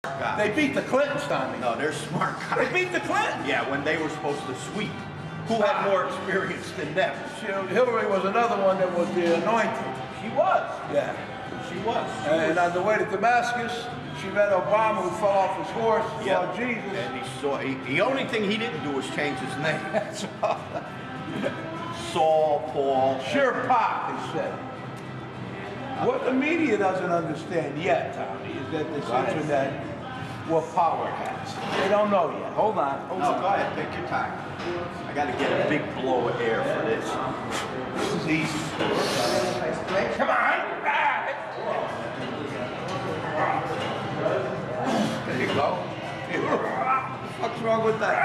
guys. They beat the Clintons, Tommy. No, they're smart guys. They beat the Clintons. Yeah, when they were supposed to sweep. Who had more experience than them? Hillary was another one that was the anointed. She was. Yeah. She was. And on the way to Damascus, she met Obama, who fell off his horse, saw Jesus. And he saw, the only thing he didn't do was change his name. Saul, Paul. Sure pop, he said. What the media doesn't understand yet, Tommy, is that this internet, what power has. They don't know yet. Hold on. Go ahead, take your time. I got to get a big blow of air for this. This is easy. Come on. There you go. What's wrong with that?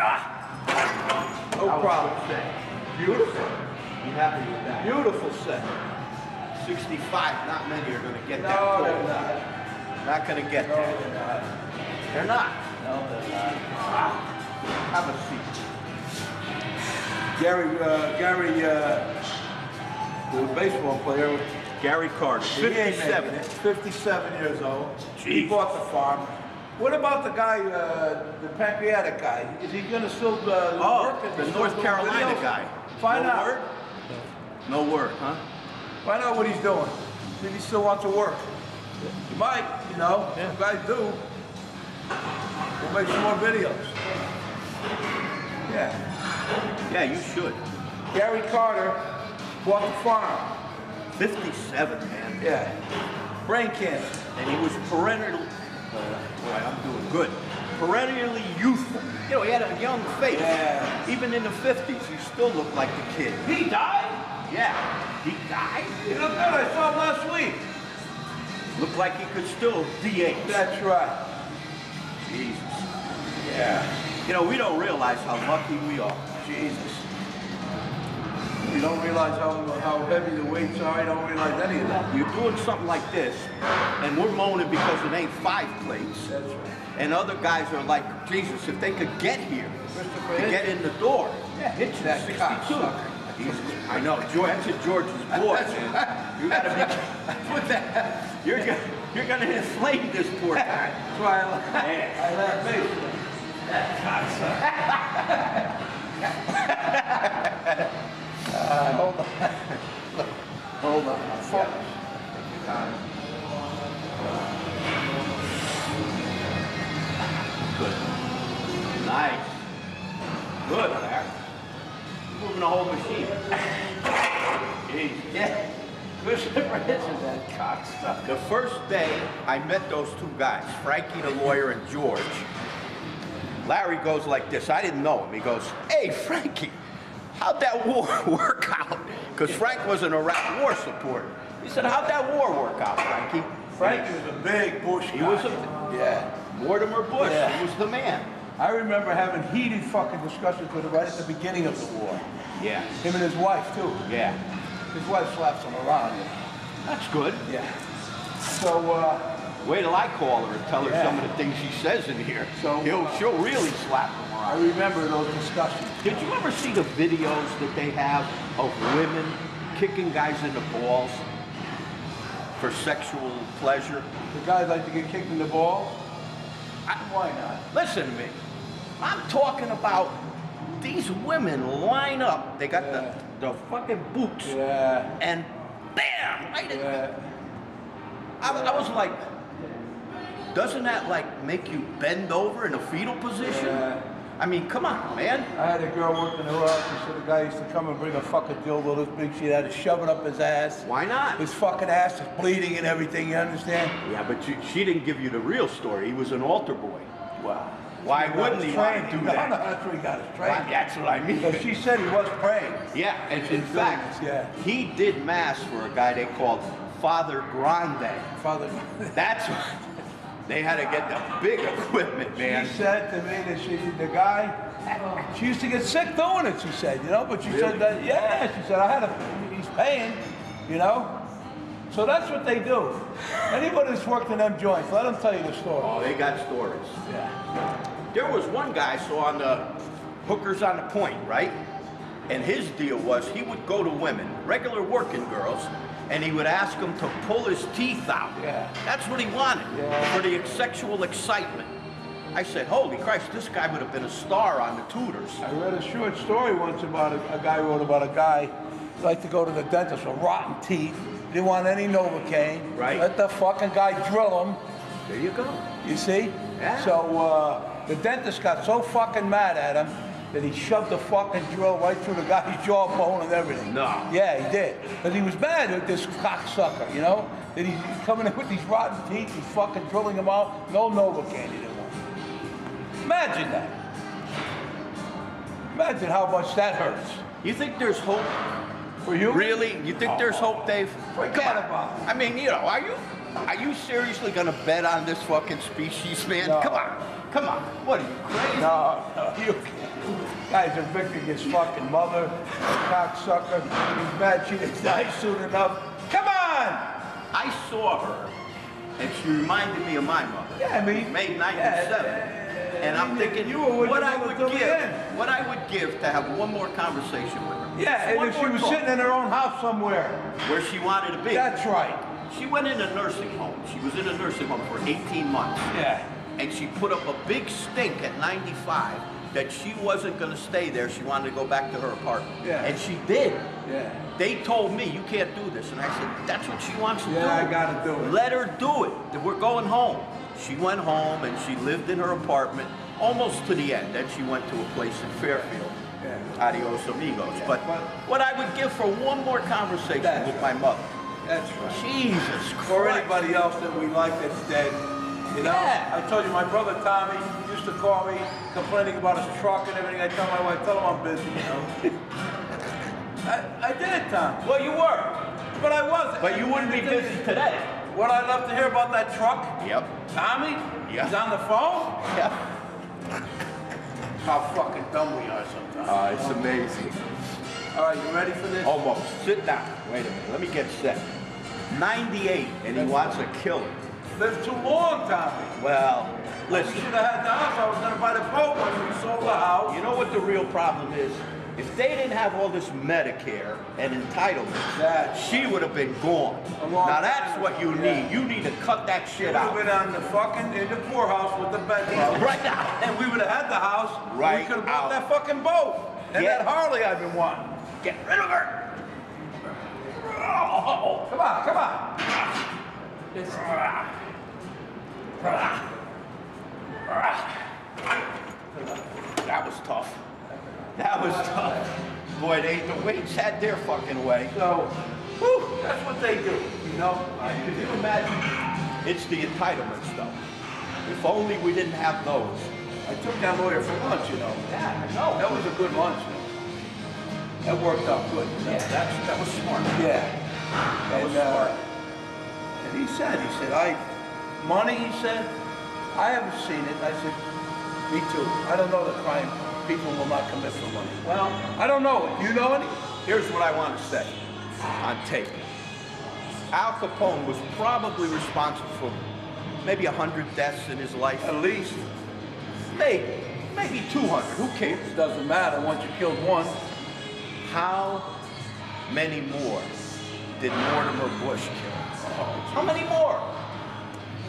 No problem. Beautiful. Be happy with that. Beautiful set. 65, not many are going to get that. No, they're not. Not going to get No, that. they're not. They're not. No, they're not. Have a seat. Gary, the baseball player, Gary Carter, 57. 57 years old. He Jeez. bought the farm. What about the guy, the pancreatic guy? Is he going to still work? The North Carolina guy. Find out. Word? No word, huh? Find out what he's doing. See if he still wants to work. He might, you know. Yeah. Some guys do. We'll make some more videos. Yeah. Yeah, you should. Gary Carter bought the farm. 57, man. Yeah. Brain cancer. And he was perennially, boy, I'm doing good. Perennially youthful. You know, he had a young face. Yeah. Even in the 50s, he still looked like the kid. He died? Yeah. He died? He looked good. I saw him last week. Looked like he could still DH. That's right. Jesus. Yeah. You know, we don't realize how lucky we are. Jesus. You don't realize how heavy the weights are. You don't realize any of that. You're doing something like this, and we're moaning because it ain't 5 plates. That's right. And other guys are like, Jesus, if they could get here, to get in the door. Yeah, hit that 62. Jesus, I know, that's George's boy, man. You gotta be, what the hell? You're gonna inflame this poor guy. That's why I laugh me. Hold on. Hold on. Focus. Good. Nice. Good, Larry. Moving the whole machine. Jeez. Yeah. Where's the bridge of that cocksucker? The first day I met those two guys, Frankie the lawyer and George, Larry goes like this. I didn't know him. He goes, "Hey, Frankie, how'd that war work out?" Because Frank was an Iraq war supporter. He said, "How'd that war work out, Frankie?" Frankie was a big Bush guy. He was yeah. Mortimer Bush. Yeah. He was the man. I remember having heated fucking discussions with him right at the beginning of the war. Yeah. Him and his wife, too. Yeah. His wife slaps him around. That's good. Yeah. So, wait till I call her and tell her Yeah. some of the things she says in here. So, she'll really slap him I around. remember those discussions. Did you ever see the videos that they have of women kicking guys in the balls for sexual pleasure? The guys like to get kicked in the balls? Why not? Listen to me. I'm talking about these women line up. They got the fucking boots. Yeah. And bam! Right in Yeah. I was like, doesn't that like make you bend over in a fetal position? Yeah. I mean, come on, man. I had a girl working her out. She said the guy used to come and bring a fucking dildo this big. She had to shove it up his ass. Why not? His fucking ass is bleeding and everything, you understand? Yeah, but she didn't give you the real story. He was an altar boy. Wow. Why wouldn't he want to do that? No, that's where he got his Well, training. that's what I mean. So she said he was praying. Yeah, and in fact, yeah. he did mass for a guy they called Father Grande. Father. That's what, they had to get the big equipment, man. She said to me that the guy, she used to get sick doing it, she said, you know, but she said that, yeah, she said, he's paying, you know. So that's what they do. Anybody that's worked in them joints, let them tell you the story. Oh, they got stories. Yeah. There was one guy, so on the Hookers on the Point, right? And his deal was he would go to women, regular working girls, and he would ask him to pull his teeth out. Yeah. That's what he wanted, Yeah. for the sexual excitement. I said, holy Christ, this guy would have been a star on the Tudors. I read a short story once about a guy wrote about a guy who liked to go to the dentist with rotten teeth. Didn't want any Novocaine. Right. Let the fucking guy drill him. There you go. You see? Yeah. So the dentist got so fucking mad at him that he shoved the fucking drill right through the guy's jawbone and everything. No. Yeah, he did. Because he was mad at this cocksucker, you know? That he's coming in with these rotten teeth, he's fucking drilling them out. No Novocaine he didn't want. Imagine that. Imagine how much that hurts. You think there's hope? For you? Really? You think there's hope, Dave? Forget Come on. about it. I mean, you know, are you seriously gonna bet on this fucking species, man? No. Come on. What are you, crazy? No, you can't. Guy's a victim against fucking mother, cocksucker. He's mad she didn't die soon enough. Come on! I saw her, and she reminded me of my mother. Yeah, I mean, May 97. And I'm thinking, you were with what your I mother would till the give, end. what I would give to have one more conversation with her. Yeah, and One if she more was talk. sitting in her own house somewhere. Where she wanted to be. That's right. She went in a nursing home. She was in a nursing home for 18 months. Yeah. And she put up a big stink at 95 that she wasn't going to stay there. She wanted to go back to her apartment. Yeah. And she did. Yeah. They told me, you can't do this. And I said, that's what she wants to do. Yeah, I gotta do it. Let her do it. We're going home. She went home and she lived in her apartment almost to the end. Then she went to a place in Fairfield. Yeah. Adios amigos. Yeah, But what I would give for one more conversation That's with my mother. That's right. Jesus Christ. Or anybody else that we like that's dead. You know? Yeah. I told you, my brother Tommy used to call me complaining about his truck and everything. I tell my wife, tell him I'm busy, you know? I did, Tom. Well, you were. But I wasn't. But you wouldn't be busy today. What I love to hear about that truck? Yep. Tommy? Yeah. He's on the phone? Yep. How fucking dumb we are sometimes. It's amazing. All right, you ready for this? Almost. Sit down. Wait a minute. Let me get set. 98, and he wants a killer. Lived too long, Tommy. Well, We listen. should have had the house. I was going to buy the boat when we sold the house. You know what the real problem is? If they didn't have all this Medicare and entitlements, That's she would have been gone. A long Now that's time what you ago, yeah. need. You need to cut that She shit would have out. been on the fucking, in the poorhouse with the bed bugs. Right now. And we would have had the house. Right We could have out. bought that fucking boat. And Yeah. that Harley I've been wanting. Get rid of her. Oh, come on, come on. That was tough. That was tough. Boy, the weights had their fucking way. So, whew, that's what they do, you know? Could you imagine? It's the entitlements, though. If only we didn't have those. I took that lawyer for lunch, you know. Yeah, I know. That was a good lunch, you know. That worked out good. You know? Yeah, that was smart. Yeah. That was smart. And he said, money, he said, I haven't seen it. I said, me too. I don't know the crime people will not commit for money. Well, I don't know it. You know any? here's what I want to say on tape. Al Capone was probably responsible for maybe 100 deaths in his life. At least. Maybe 200. Who cares? It doesn't matter once you killed one. How many more did Mortimer Bush kill? How many more?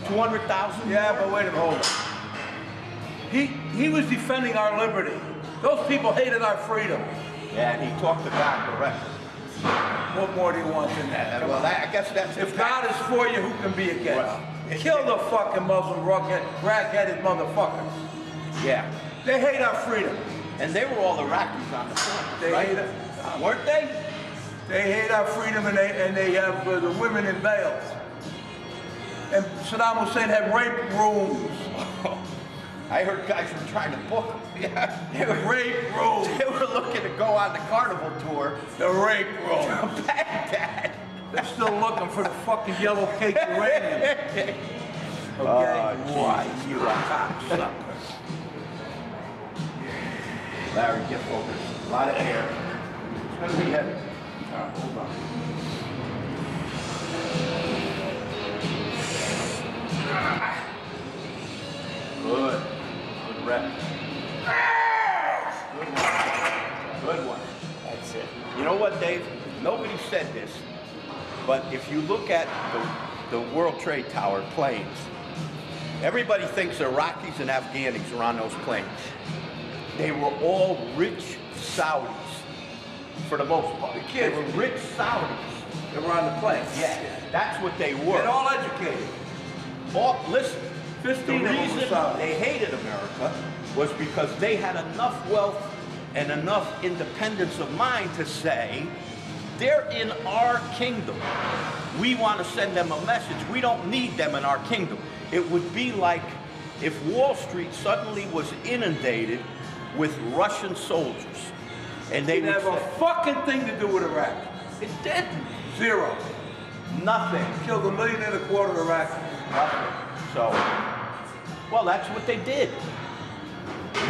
200,000? Yeah, but wait a minute, hold on. He was defending our liberty. Those people hated our freedom. Yeah, and he talked to God directly. What more do you want than that? Come Well, on. I guess that's If God is for you, who can be against? Well, Kill the fucking Muslim rag-headed motherfuckers. Yeah. They hate our freedom. And they were all Iraqis on the front, They right? hate it. Weren't they? They hate our freedom, and they have the women in veils. And Saddam Hussein had rape rooms. I heard guys were trying to book them. Yeah. They were, Rape rooms. they were looking to go on the carnival tour The rape room. to Baghdad. They're still looking for the fucking yellow cake uranium. Okay? Why, you a cocksucker. Larry, get focused. A lot of air. It's going to be heavy. All right, hold on. Good. Good rep. Good one. Good one. That's it. You know what, Dave? Nobody said this, But if you look at the World Trade Tower planes, everybody thinks Iraqis and Afghanis are on those planes. They were all rich Saudis, for the most part. The kids They were rich Saudis. They were on the plane. Yeah, that's what they were. And all educated. Listen, 15 the of them were reason Saudis. they hated America was because they had enough wealth and enough independence of mind to say, they're in our kingdom. We want to send them a message. We don't need them in our kingdom. It would be like if Wall Street suddenly was inundated with Russian soldiers. And they Didn't would have a say, fucking thing to do with Iraq. it didn't. Zero. Nothing. Killed 1.25 million Iraqis. Nothing. So, well, that's what they did.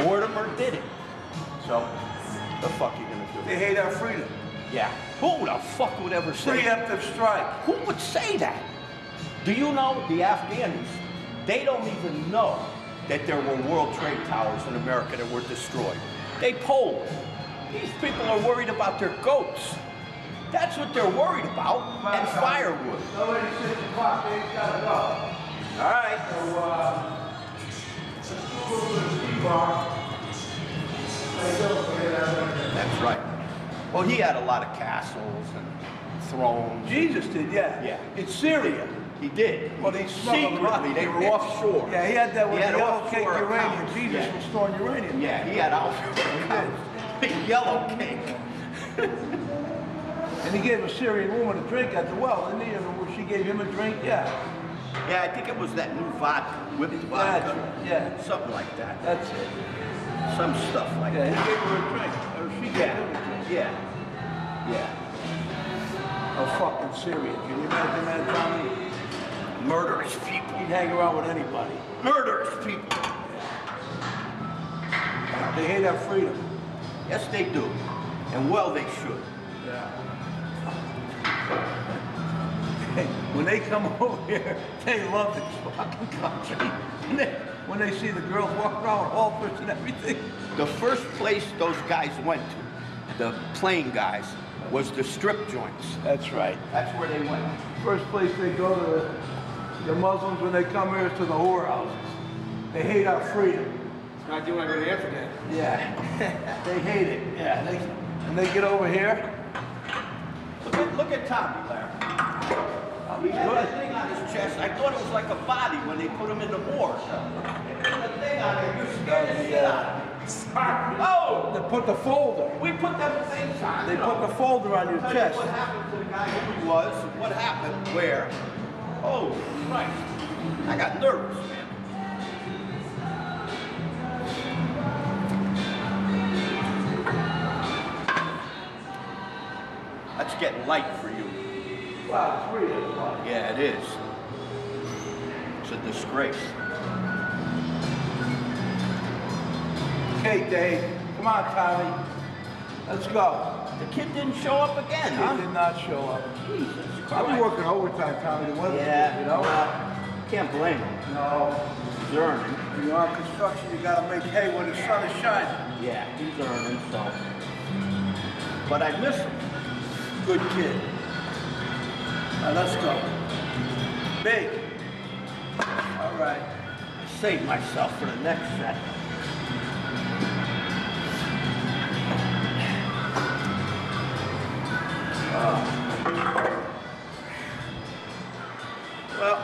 Mortimer did it. So, the fuck you gonna do? They hate our freedom. Yeah. Who the fuck would ever say that? Preemptive strike. Who would say that? Do you know the Afghanis? They don't even know that there were World Trade Towers in America that were destroyed. They polled. These people are worried about their goats. That's what they're worried about, and firewood. Nobody 6 o'clock, they gotta go. All right. So, let's go to the ski bar. That's right. Well, he had a lot of castles and thrones. Jesus did, yeah. Yeah. In Syria. He did. Well, they smuggled Secretly, they were offshore. Yeah, he had that with He the had yellow cake offshore uranium. accounts. Jesus Yeah. was storing uranium. Yeah, he had offshore accounts. Big yellow cake. And he gave a Syrian woman a drink at the well, didn't he? And she gave him a drink, yeah. Yeah, I think it was that new vodka, whipped vodka. Yeah. Something like that. That's it. Some stuff like Yeah, he that. gave her a drink. Or she gave him a drink. Yeah. Yeah. A fucking Syrian. Can you imagine that, Tommy? Murderous people. He'd hang around with anybody. Murderous people. They hate our freedom. Yes, they do. And well, they should. Yeah. When they come over here, they love this fucking country. When they see the girls walk around with halters and everything. The first place those guys went to, the plane guys, was the strip joints. That's right. That's where they went. First place they go to, the Muslims when they come here is to the whorehouses. They hate our freedom. It's not doing like an African. Yeah. They hate it. Yeah. And they get over here. Look at Tommy, Larry. He had that thing on his chest. I thought it was like a body when they put him in the morgue. That thing on there, you're scared the shit out of me. Oh! They put the folder. We put them things on. They put the folder on your Tell you chest. what happened to the guy who he was, what happened, where. Oh, Christ. I got nervous, man. That's getting light for you. Wow, it's really fun. Yeah, it is. It's a disgrace. Okay, Dave. Come on, Tommy. Let's go. The kid didn't show up again, He huh? did not show up. Jesus I'll be Christ. working overtime, Tommy. The weather's Yeah, good, you know? well, can't blame him. No. He's earning. When you're on construction, you gotta make hay when the sun is shining. Yeah, he's earning, so. But I miss him. Good kid. Now, let's go. Big. All right. I saved myself for the next set. Well,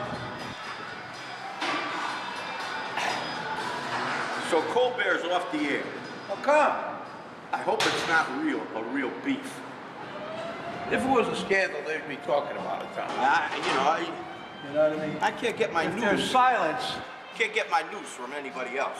so Colbert's off the air. How come? I hope it's not a real beef. If it was a scandal, they'd be talking about it, Tommy. You know, You know what I mean? I can't get my If there's news. silence, Can't get my news from anybody else.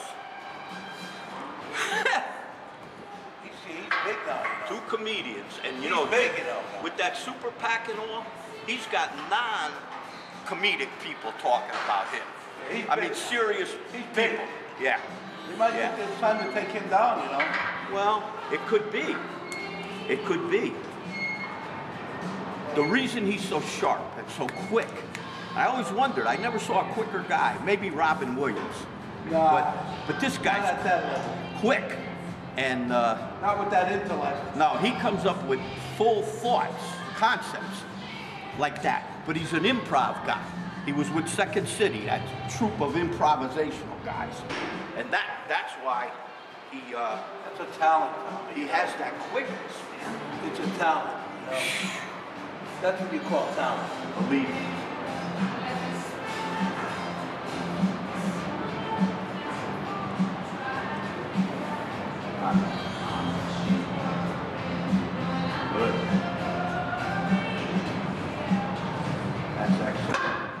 he's big now. Two comedians, and you He's know, big, you know. with that super PAC and all, he's got non-comedic people talking about him. He's I big. mean, serious He's big. people. Yeah. You might Yeah. think it's time to take him down, you know? Well, it could be. It could be. The reason he's so sharp and so quick, I always wondered, I never saw a quicker guy, maybe Robin Williams. Nah. But this Not guy's at that level. quick. And Not with that intellect. no, he comes up with full thoughts, concepts. like that. But he's an improv guy. He was with Second City, that troupe of improvisational guys. And that's why he, That's a talent, Tommy. he has that quickness, man. It's a talent, you know. That's what you call talent. Believe me. Good. That's excellent.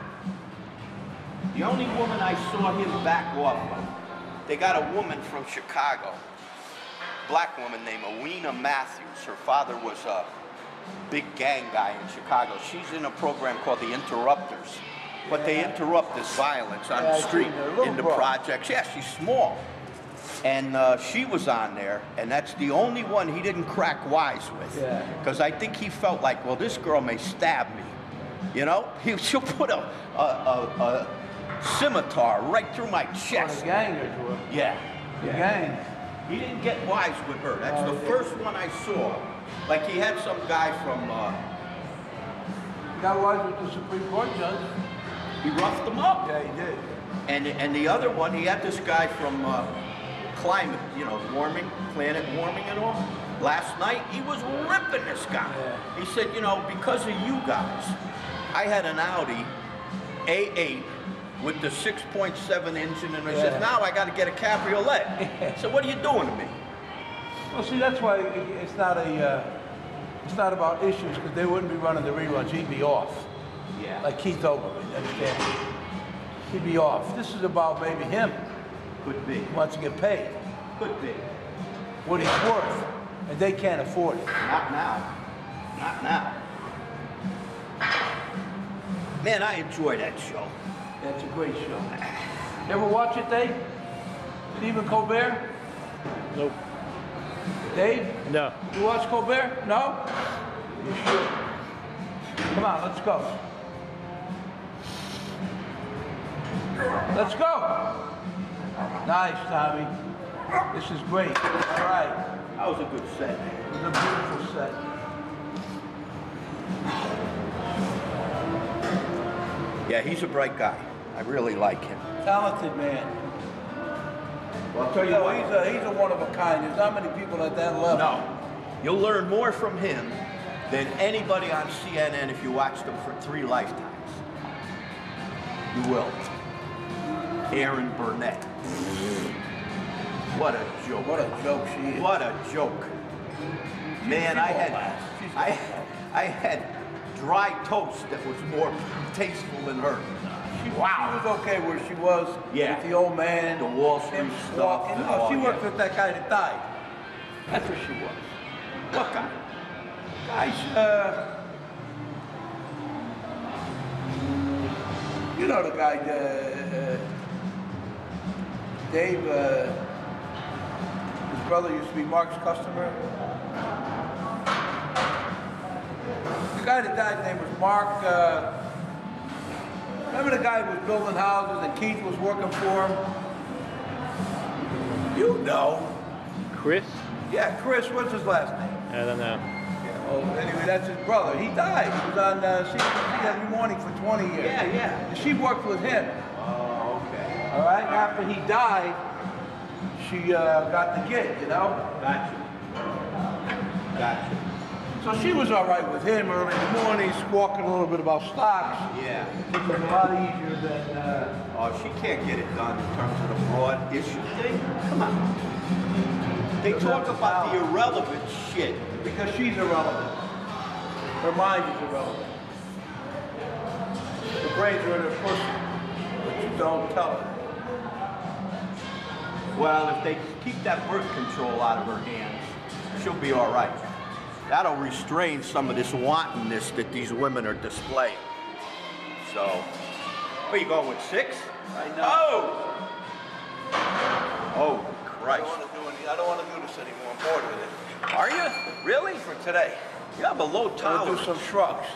The only woman I saw him back off of, they got a woman from Chicago, black woman named Owena Matthews. Her father was a big gang guy in Chicago. She's in a program called The Interrupters, but they interrupt this violence on the street in the projects. Yeah, she's small. And she was on there, and that's the only one he didn't crack wise with. Because I think he felt like, well, this girl may stab me. You know? She'll put a scimitar right through my chest. The gangers were. Yeah. The gang. He didn't get wise with her. That's the first one I saw. Like he had some guy from... He got wise with the Supreme Court judge. He roughed him up. Yeah, he did. And the other one, he had this guy from climate, you know, warming, planet warming and all. Last night, he was ripping this guy. Yeah. He said, you know, because of you guys, I had an Audi A8 with the 6.7 engine, and I said, now I got to get a cabriolet. So what are you doing to me? Well, see, that's why it's not about issues, because they wouldn't be running the reruns. He'd be off. Yeah. Like Keith Olbermann, you understand? He'd be off. This is about maybe him. Could be. He wants to get paid. Could be. What he's worth. And they can't afford it. Not now. Not now. Man, I enjoy that show. That's a great show. You ever watch it, Dave? Stephen Colbert? Nope. Dave? No. You watch Colbert? No? You should. Come on, let's go. Let's go. Nice, Tommy. This is great. All right. That was a good set. It was a beautiful set. Yeah, he's a bright guy. I really like him. Talented man. Well, I'll tell you what. He's a one of a kind. There's not many people at that level. No. You'll learn more from him than anybody on CNN if you watch them for 3 lifetimes. You will. Aaron Burnett. What a joke. What a joke she is. What a joke. Man, I had dry toast that was more tasteful than her. She was okay where she was with the old man. The Wall Street stuff. No, she worked with that guy that died. That's what she was. What guy? Guys, you know the guy, Dave, his brother used to be Mark's customer. The guy that died, his name was Mark, remember the guy who was building houses and Keith was working for him? You know. Chris? Yeah, Chris, what's his last name? I don't know. Oh, anyway, that's his brother. He died. He was on CNBC every morning for 20 years. Yeah. And she worked with him. Oh, okay. All right, after he died, she got the gig, you know? Gotcha. So she was all right with him early in the morning, squawking a little bit about stocks. Yeah. It was a lot easier than... Oh, she can't get it done in terms of the broad issue thing. Come on. They talk about the irrelevant shit. Because she's irrelevant. Her mind is irrelevant. The brains are in her pussy, but you don't tell her. Well, if they keep that birth control out of her hands, she'll be all right. That'll restrain some of this wantonness that these women are displaying. So, where you going with 6? I know. Oh, Christ. I don't want to do this anymore. I'm bored with it. Are you? Really? For today. You have a low We'll tolerance. do some shrugs.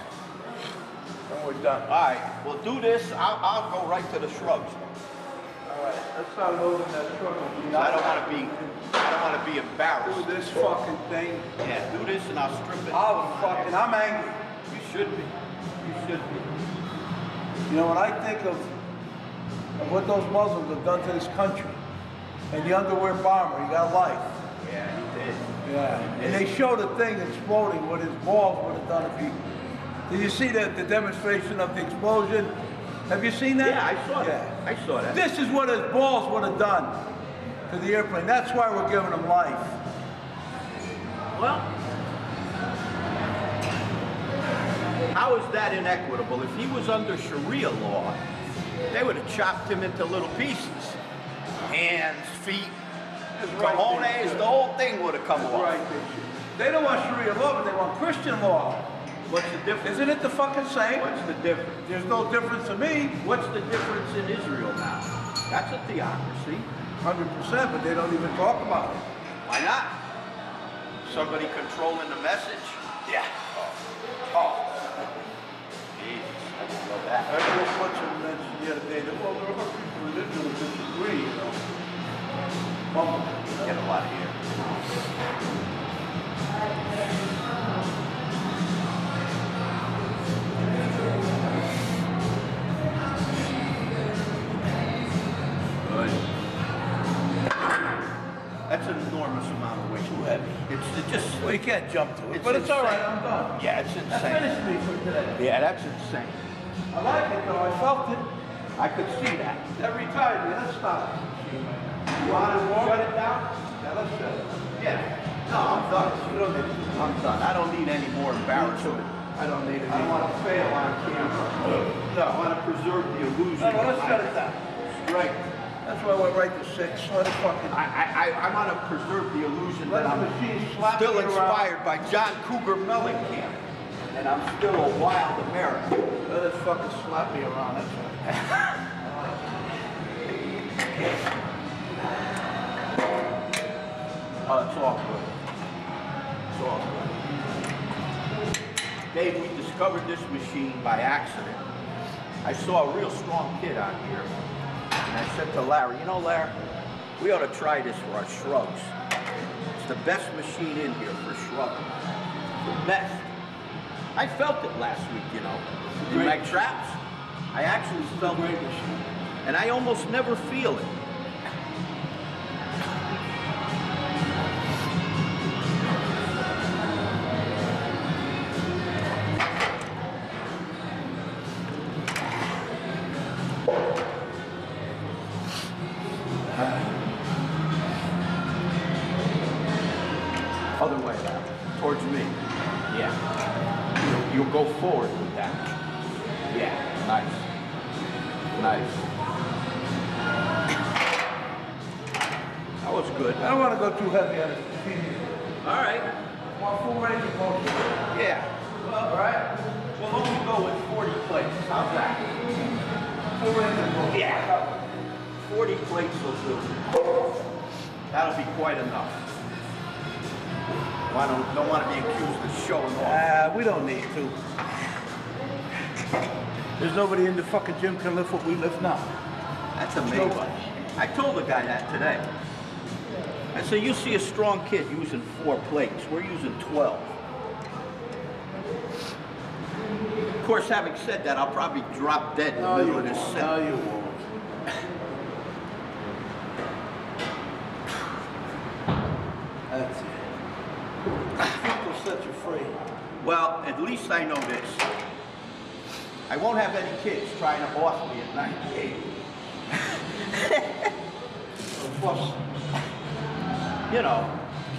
Then we're done. All right, we'll do this. I'll go right to the shrugs. All right, let's start loading that shrug machine. I don't want to be embarrassed. Do this fucking thing. Yeah, do this and I'll strip it. I'm angry. You should be. You should be. You know, when I think of what those Muslims have done to this country, and the underwear bomber, he got life. Yeah, he did. Yeah. And they showed a thing exploding what his balls would have done if he... Did you see the demonstration of the explosion? Have you seen that? Yeah, I saw that. I saw that. This is what his balls would have done to the airplane. That's why we're giving him life. Well, how is that inequitable? If he was under Sharia law, they would have chopped him into little pieces. Hands, feet, cojones, the whole thing would have come off. Right. They don't want Sharia law, but they want Christian law. What's the difference? Isn't it the fucking same? What's the difference? There's no difference to me. What's the difference in Israel now? That's a theocracy. 100%, but they don't even talk about it. Why not? Somebody controlling the message? Yeah. Oh. Jesus, I didn't know that. I know what you mentioned the other day. That, well, there are people in Israel who disagree, you know. Get a lot of here. Good. That's an enormous amount of weight. Too heavy. It's just... Well, you can't jump to it, It's but it's all right. insane. I'm done. Yeah, it's That insane. finished me for today. Yeah, that's insane. I like it though. I felt it. I could see that. Every time. Let's stop. You want to shut it down? Yeah, let's shut it. Yeah. No, I'm done. You don't need, I'm done. I don't need any more embarrassment. I don't need it. I don't want to fail on camera. No, I want to preserve the illusion. No, let's of shut my it down. strength. That's why I went right to 6. Let it fucking... I want to preserve the illusion Let that the I'm machine slap still me around. inspired by John Cougar Mellencamp. And I'm still a wild American. Let it fucking slap me around. That's right. Oh, it's all good. It's all good. Dave, we discovered this machine by accident. I saw a real strong kid on here. And I said to Larry, you know, Larry, we ought to try this for our shrugs. It's the best machine in here for shrugging. The best. I felt it last week, you know. In my traps, I actually felt it. And I almost never feel it. Other way, towards me. Yeah. You'll go forward with that. Yeah, nice. Nice. That was good. I don't want to go too heavy on it. All right. Want full range of motion. Yeah. Well, all right. We'll only go with 40 plates. How's that? Full range of motion. Yeah. 40 plates will do. That'll be quite enough. I don't want to be accused of showing off. We don't need to. There's nobody in the fucking gym can lift what we lift now. That's amazing. Nobody. I told the guy that today. I said, you see a strong kid using 4 plates. We're using 12. Of course, having said that, I'll probably drop dead in the middle of this set. No, you won't. That's it. I think will set you free. Well, at least I know this. I won't have any kids trying to boss me at 98. Plus, You know.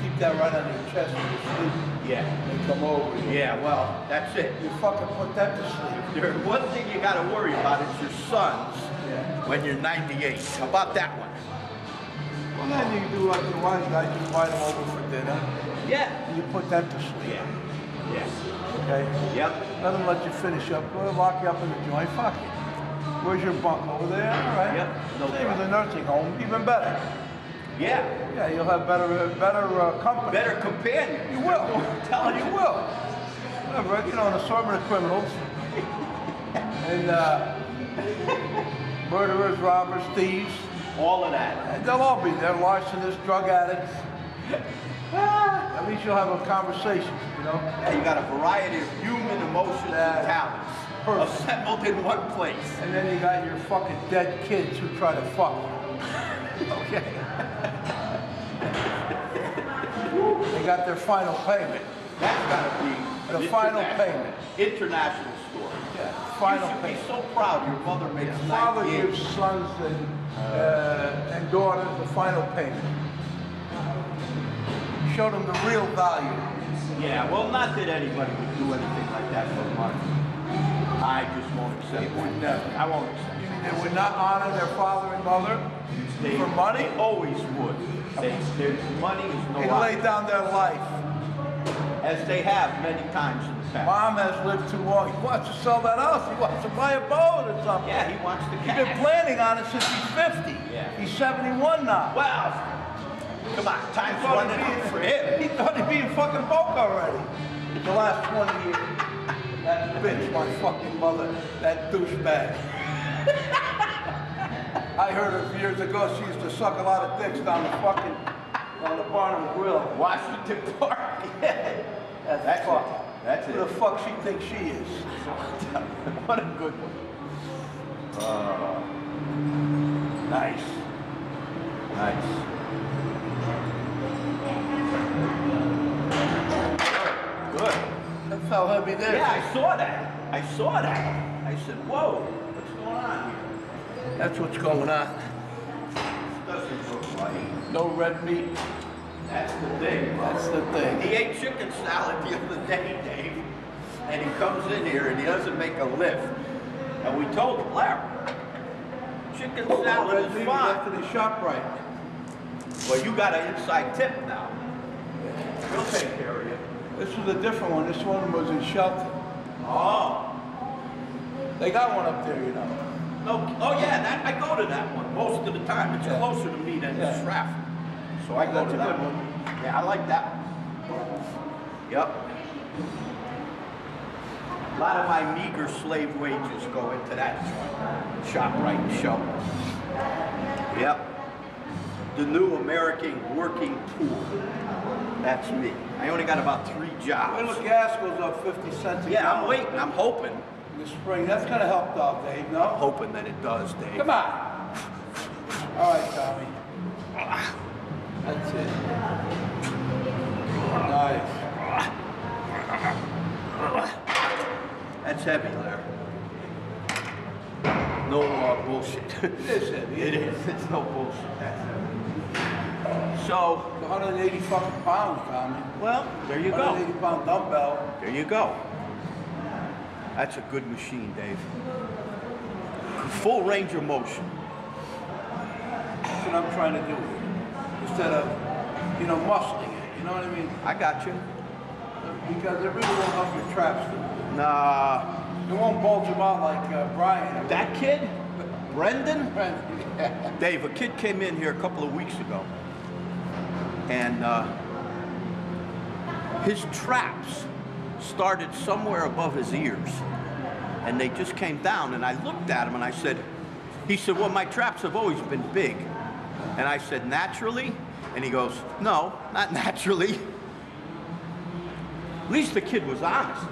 keep that right on your chest when you sleep. Yeah. They come over you. Yeah, well, that's it. You fucking put that to sleep. There's one thing you got to worry about is your sons Yeah. when you're 98. How about that one? Well, then you do like the wise guy, just invite them over for dinner, Yeah. and you put that to sleep. Yeah. Yeah. Okay? Yep. Let them let you finish up. We'll lock you up in the joint. Fuck it. Where's your bunk? Over there? All right. Yep, no Same as a problem. nursing home. Even better. Yeah. Yeah, you'll have better company. Better companion. You will. Tell You will. Whatever, you know, an assortment of criminals. And murderers, robbers, thieves. All of that. And they'll all be there. Larcenists, drug addicts. At least you'll have a conversation, you know? Yeah, you got a variety of human emotions and talents. person. assembled in one place. And then you got your fucking dead kids who try to fuck. Okay. They got their final payment. That's gotta be The an final international- payment. International story. Yeah, final You should payment. be so proud your mother makes Father 98. gives sons and daughters the final payment. Show them the real value. Yeah, well, not that anybody would do anything like that for money. I just won't accept They would it. never. I won't accept it. They would not honor their father and mother for money. They always would. Money is no They lay object, down their life. as they have many times in the past. Mom has lived too long. He wants to sell that house. He wants to buy a boat or something. Yeah, he wants to He's been cash. planning on it since he's 50. Yeah. He's 71 now. Well, come on, time's running out for him. He thought he'd be in fucking Boca already. The last 20 years. That bitch, my fucking mother, that douchebag. I heard her years ago, she used to suck a lot of dicks down the Barnum Grill. Washington Park. Yeah. That's fuck. it. That's Who the it. fuck she thinks she is? What a good one. Nice. Nice. Good. That fell heavy there. Yeah, I saw that. I saw that. I said, whoa, what's going on here? That's what's going on. Doesn't look right. No red meat. That's the thing. That's the thing. He ate chicken salad the other day, Dave, and he comes in here and he doesn't make a lift. And we told him, Larry, chicken salad Red is meat fine. left in the shop right. Well, you got an inside tip now. He'll take care of you. This was a different one. This one was in Shelton. Oh. They got one up there, you know. No, oh yeah, that, I go to that one most of the time. It's Yeah. closer to me than Yeah. Stratford. So I go That's to a that good one. Yeah, I like that one. Yep. A lot of my meager slave wages go into that joint. Shop right and show. Yep. The new American working poor. That's me. I only got about 3 When jobs. the gas goes up 50 cents a Yeah, gallon I'm waiting. I'm hoping. in the spring, that's gonna help out, Dave, I'm no? hoping that it does, Dave. Come on. All right, Tommy. That's it. Nice. That's heavy, Larry. No bullshit. It is heavy. It is. It's no bullshit. That's heavy. So, It's 180 fucking pounds, Tommy. well, there you go. 180 pound dumbbell. There you go. That's a good machine, Dave. Full range of motion. That's what I'm trying to do. Instead of, you know, muscling it. You know what I mean? I got you. Because it really won't help your traps. Nah, It won't bulge them out like Brian. that kid, Brendan? Yeah. Dave, a kid came in here a couple of weeks ago, and his traps started somewhere above his ears, and they just came down, and I looked at him and I said, he said, well, my traps have always been big. And I said, naturally? And he goes, no, not naturally. At least the kid was honest.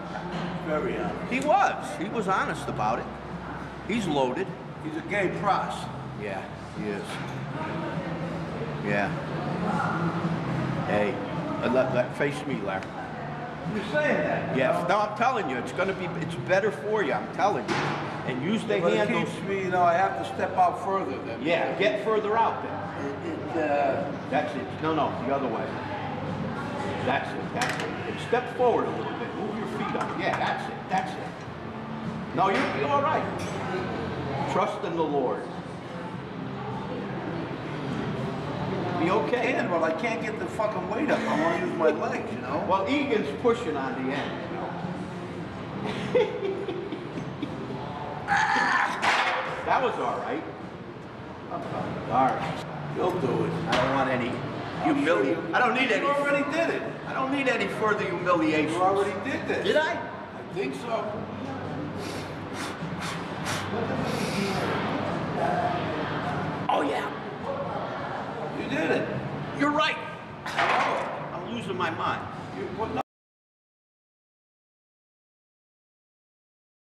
Very honest. He was honest about it. He's loaded. He's a gay pros. Yeah, he is. Yeah. Hey, face me, Larry. You're saying that. you Yeah, know? no, I'm telling you, it's better for you, I'm telling you. And use the But it handles. keeps me, you know, I have to step out further then. Yeah, get further out there. That's it. No, the other way. That's it. And step forward a little bit. Move your feet up. Yeah, that's it. No, you'll be all right. Trust in the Lord. Be okay. And, well, I can't get the fucking weight up. I want to use my legs, you know? Well, Egan's pushing on the end, you know. That was all right. All right. You'll do it. I don't want any humiliation. I don't need any. You already did it. I don't need any further humiliation. You already did this. Did I? I think so.